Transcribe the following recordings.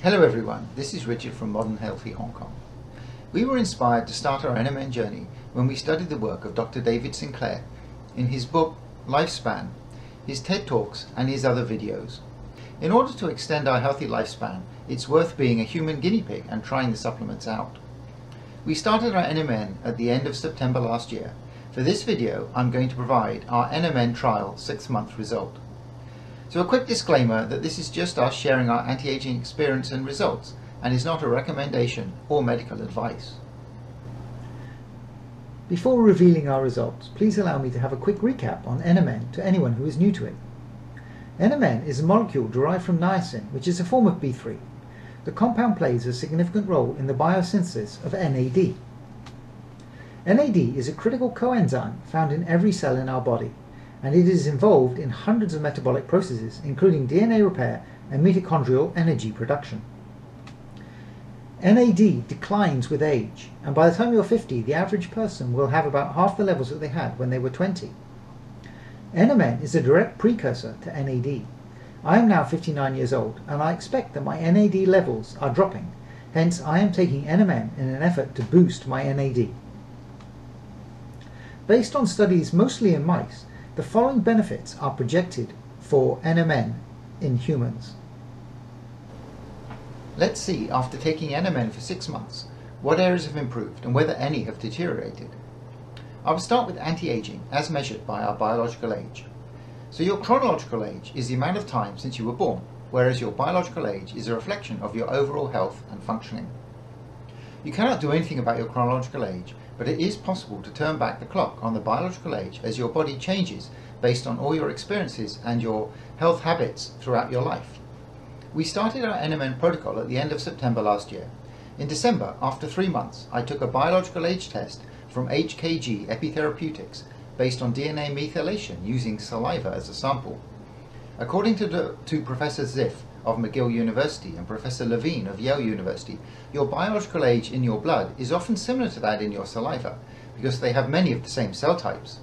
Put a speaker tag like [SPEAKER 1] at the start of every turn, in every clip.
[SPEAKER 1] Hello everyone, this is Richard from Modern Healthy Hong Kong. We were inspired to start our NMN journey when we studied the work of Dr. David Sinclair in his book Lifespan, his TED Talks and his other videos. In order to extend our healthy lifespan, it's worth being a human guinea pig and trying the supplements out. We started our NMN at the end of September last year. For this video, I'm going to provide our NMN trial 6-month result. So a quick disclaimer that this is just us sharing our anti-aging experience and results and is not a recommendation or medical advice.
[SPEAKER 2] Before revealing our results, please allow me to have a quick recap on NMN to anyone who is new to it. NMN is a molecule derived from niacin, which is a form of B3. The compound plays a significant role in the biosynthesis of NAD. NAD is a critical coenzyme found in every cell in our body, and it is involved in hundreds of metabolic processes, including DNA repair and mitochondrial energy production. NAD declines with age, and by the time you're 50, the average person will have about half the levels that they had when they were 20. NMN is a direct precursor to NAD. I am now 59 years old, and I expect that my NAD levels are dropping. Hence, I am taking NMN in an effort to boost my NAD. Based on studies mostly in mice, the following benefits are projected for NMN in humans.
[SPEAKER 1] Let's see, after taking NMN for 6 months, what areas have improved and whether any have deteriorated. I will start with anti-aging as measured by our biological age. So your chronological age is the amount of time since you were born, whereas your biological age is a reflection of your overall health and functioning. You cannot do anything about your chronological age, but it is possible to turn back the clock on the biological age as your body changes based on all your experiences and your health habits throughout your life. We started our NMN protocol at the end of September last year. In December, after 3 months, I took a biological age test from HKG Epitherapeutics based on DNA methylation using saliva as a sample. According to Professor Ziff of McGill University and Professor Levine of Yale University, your biological age in your blood is often similar to that in your saliva because they have many of the same cell types,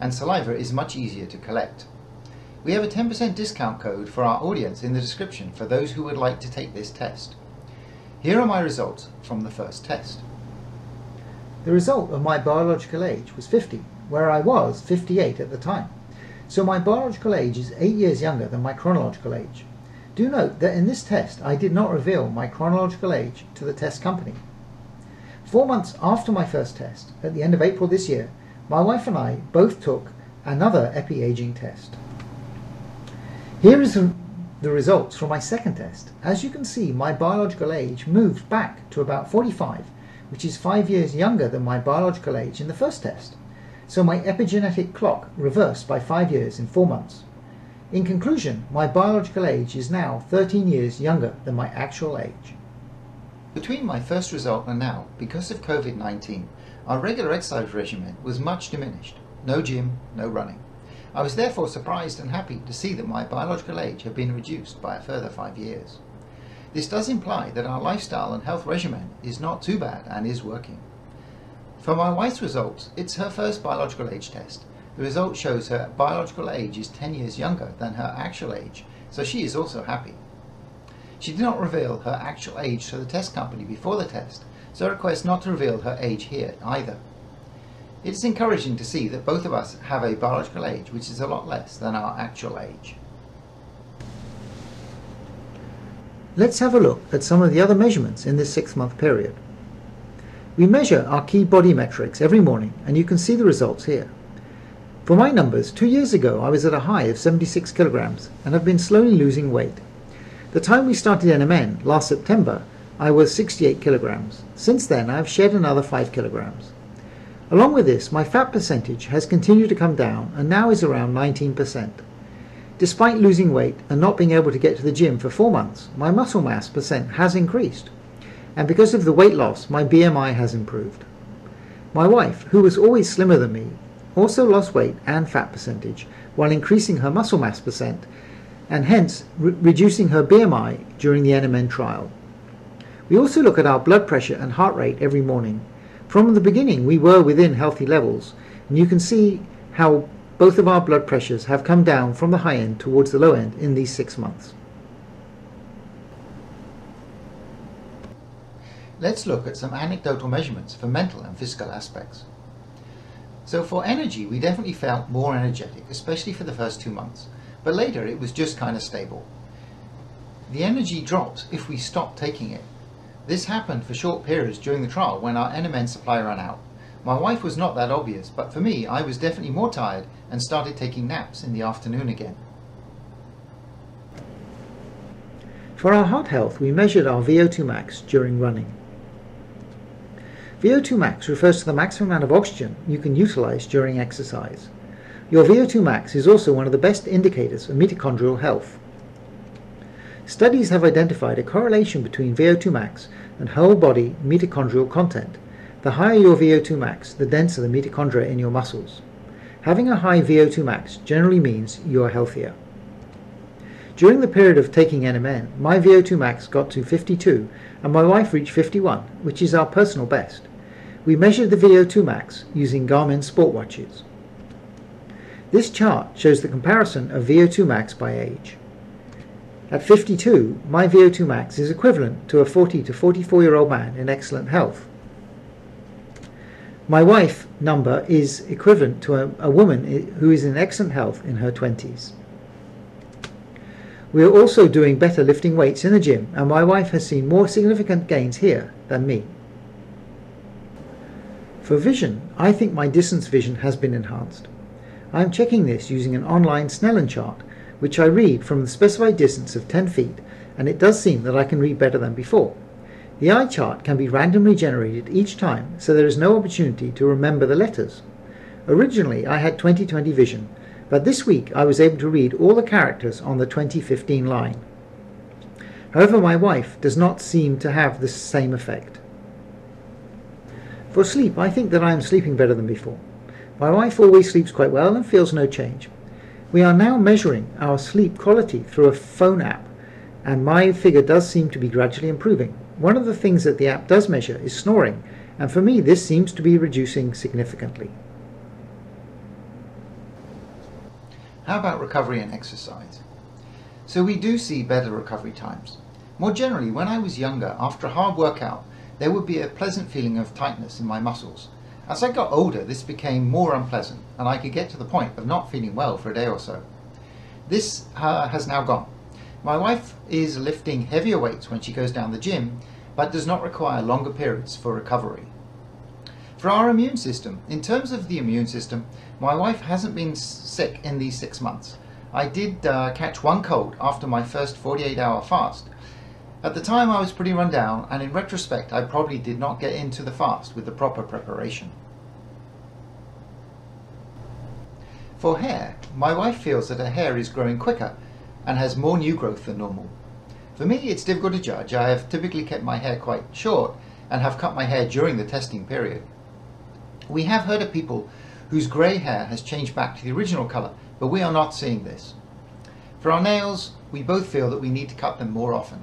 [SPEAKER 1] and saliva is much easier to collect. We have a 10% discount code for our audience in the description for those who would like to take this test. Here are my results from the first test.
[SPEAKER 2] The result of my biological age was 50, where I was 58 at the time. So my biological age is 8 years younger than my chronological age. Do note that in this test I did not reveal my chronological age to the test company. 4 months after my first test, at the end of April this year, my wife and I both took another epi-aging test. Here is the results from my second test. As you can see, my biological age moved back to about 45, which is 5 years younger than my biological age in the first test. So my epigenetic clock reversed by 5 years in 4 months. In conclusion, my biological age is now 13 years younger than my actual age.
[SPEAKER 1] Between my first result and now, because of COVID-19, our regular exercise regimen was much diminished. No gym, no running. I was therefore surprised and happy to see that my biological age had been reduced by a further 5 years. This does imply that our lifestyle and health regimen is not too bad and is working. For my wife's results, it's her first biological age test. The result shows her biological age is 10 years younger than her actual age, so she is also happy. She did not reveal her actual age to the test company before the test, so I request not to reveal her age here either. It is encouraging to see that both of us have a biological age which is a lot less than our actual age.
[SPEAKER 2] Let's have a look at some of the other measurements in this 6-month period. We measure our key body metrics every morning, and you can see the results here. For my numbers, 2 years ago I was at a high of 76 kilograms and have been slowly losing weight. The time we started NMN, last September, I was 68 kilograms. Since then I have shed another 5 kilograms. Along with this, my fat percentage has continued to come down and now is around 19%. Despite losing weight and not being able to get to the gym for 4 months, my muscle mass percent has increased. And because of the weight loss, my BMI has improved. My wife, who was always slimmer than me, also lost weight and fat percentage while increasing her muscle mass percent and hence reducing her BMI during the NMN trial. We also look at our blood pressure and heart rate every morning. From the beginning we were within healthy levels, and you can see how both of our blood pressures have come down from the high end towards the low end in these 6 months.
[SPEAKER 1] Let's look at some anecdotal measurements for mental and physical aspects. So for energy, we definitely felt more energetic, especially for the first 2 months, but later it was just kind of stable. The energy drops if we stop taking it. This happened for short periods during the trial when our NMN supply ran out. My wife was not that obvious, but for me, I was definitely more tired and started taking naps in the afternoon again.
[SPEAKER 2] For our heart health, we measured our VO2 max during running. VO2 max refers to the maximum amount of oxygen you can utilize during exercise. Your VO2 max is also one of the best indicators of mitochondrial health. Studies have identified a correlation between VO2 max and whole body mitochondrial content. The higher your VO2 max, the denser the mitochondria in your muscles. Having a high VO2 max generally means you are healthier. During the period of taking NMN, my VO2 max got to 52 and my wife reached 51, which is our personal best. We measured the VO2 max using Garmin sport watches. This chart shows the comparison of VO2 max by age. At 52, my VO2 max is equivalent to a 40 to 44-year-old man in excellent health. My wife number is equivalent to a woman who is in excellent health in her 20s. We are also doing better lifting weights in the gym, and my wife has seen more significant gains here than me. For vision, I think my distance vision has been enhanced. I am checking this using an online Snellen chart, which I read from the specified distance of 10 feet, and it does seem that I can read better than before. The eye chart can be randomly generated each time, so there is no opportunity to remember the letters. Originally, I had 20/20 vision, but this week I was able to read all the characters on the 2015 line. However, my wife does not seem to have the same effect. For sleep, I think that I am sleeping better than before. My wife always sleeps quite well and feels no change. We are now measuring our sleep quality through a phone app, and my figure does seem to be gradually improving. One of the things that the app does measure is snoring, and for me this seems to be reducing significantly.
[SPEAKER 1] How about recovery and exercise? So we do see better recovery times. More generally, when I was younger, after a hard workout, there would be a pleasant feeling of tightness in my muscles. As I got older, this became more unpleasant, and I could get to the point of not feeling well for a day or so. This has now gone. My wife is lifting heavier weights when she goes down the gym, but does not require longer periods for recovery. For our immune system, in terms of the immune system, my wife hasn't been sick in these 6 months. I did catch one cold after my first 48-hour fast. At the time I was pretty run down, and in retrospect I probably did not get into the fast with the proper preparation. For hair, my wife feels that her hair is growing quicker and has more new growth than normal. For me, it's difficult to judge. I have typically kept my hair quite short and have cut my hair during the testing period. We have heard of people whose grey hair has changed back to the original colour, but we are not seeing this. For our nails, we both feel that we need to cut them more often.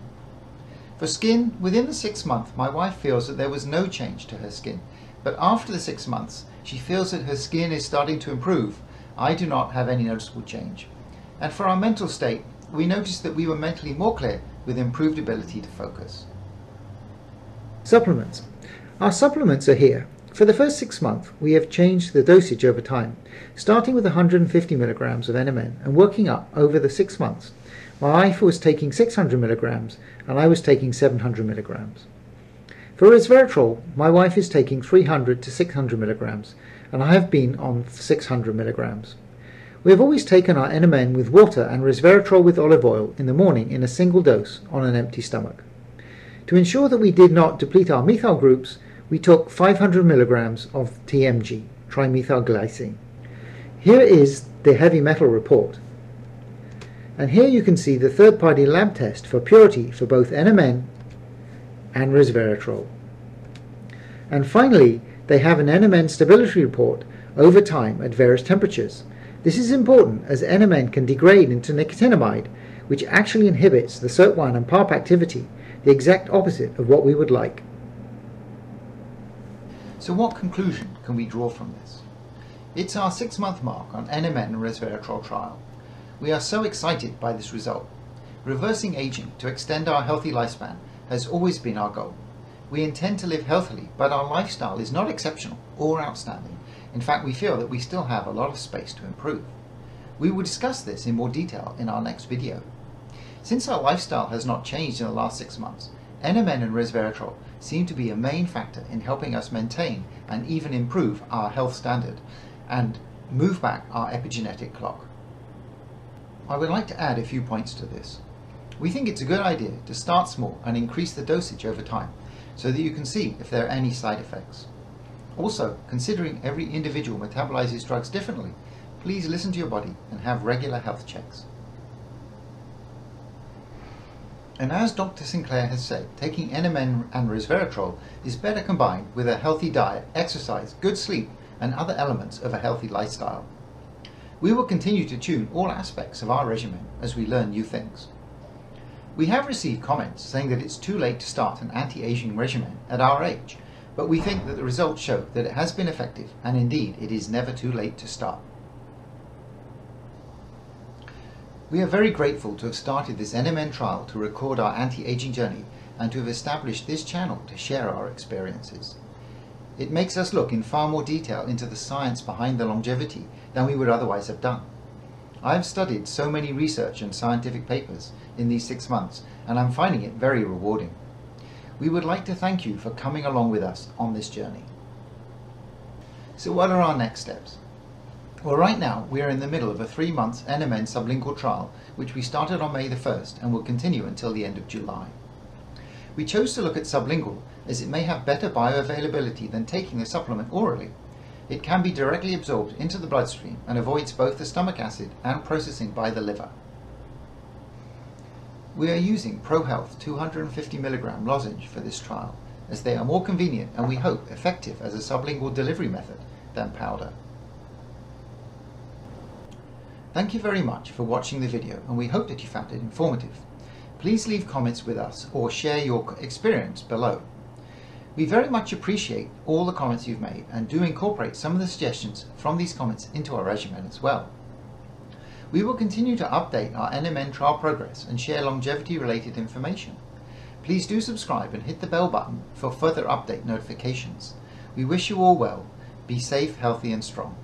[SPEAKER 1] For skin, within the 6 months, my wife feels that there was no change to her skin, but after the 6 months, she feels that her skin is starting to improve. I do not have any noticeable change. And for our mental state, we noticed that we were mentally more clear with improved ability to focus.
[SPEAKER 2] Supplements. Our supplements are here. For the first 6 months, we have changed the dosage over time, starting with 150 milligrams of NMN and working up over the 6 months. My wife was taking 600 milligrams and I was taking 700 milligrams. For resveratrol, my wife is taking 300 to 600 milligrams and I have been on 600 milligrams. We have always taken our NMN with water and resveratrol with olive oil in the morning in a single dose on an empty stomach. To ensure that we did not deplete our methyl groups, we took 500 milligrams of TMG, trimethylglycine. Here is the heavy metal report. And here you can see the third-party lab test for purity for both NMN and resveratrol. And finally, they have an NMN stability report over time at various temperatures. This is important as NMN can degrade into nicotinamide, which actually inhibits the SIRT1 and PARP activity, the exact opposite of what we would like.
[SPEAKER 1] So what conclusion can we draw from this? It's our 6-month mark on NMN and resveratrol trial. We are so excited by this result. Reversing aging to extend our healthy lifespan has always been our goal. We intend to live healthily, but our lifestyle is not exceptional or outstanding. In fact, we feel that we still have a lot of space to improve. We will discuss this in more detail in our next video. Since our lifestyle has not changed in the last 6 months, NMN and resveratrol seem to be a main factor in helping us maintain and even improve our health standard and move back our epigenetic clock. I would like to add a few points to this. We think it's a good idea to start small and increase the dosage over time so that you can see if there are any side effects. Also, considering every individual metabolizes drugs differently, please listen to your body and have regular health checks. And as Dr. Sinclair has said, taking NMN and resveratrol is better combined with a healthy diet, exercise, good sleep, and other elements of a healthy lifestyle. We will continue to tune all aspects of our regimen as we learn new things. We have received comments saying that it's too late to start an anti-aging regimen at our age, but we think that the results show that it has been effective, and indeed it is never too late to start. We are very grateful to have started this NMN trial to record our anti-aging journey and to have established this channel to share our experiences. It makes us look in far more detail into the science behind the longevity than we would otherwise have done. I have studied so many research and scientific papers in these 6 months, and I'm finding it very rewarding. We would like to thank you for coming along with us on this journey. So what are our next steps? Well, right now we are in the middle of a 3-month NMN sublingual trial which we started on May the 1st and will continue until the end of July. We chose to look at sublingual as it may have better bioavailability than taking the supplement orally. It can be directly absorbed into the bloodstream and avoids both the stomach acid and processing by the liver. We are using ProHealth 250 mg lozenge for this trial as they are more convenient and we hope effective as a sublingual delivery method than powder. Thank you very much for watching the video and we hope that you found it informative. Please leave comments with us or share your experience below. We very much appreciate all the comments you've made and do incorporate some of the suggestions from these comments into our regimen as well. We will continue to update our NMN trial progress and share longevity related information. Please do subscribe and hit the bell button for further update notifications. We wish you all well. Be safe, healthy and strong.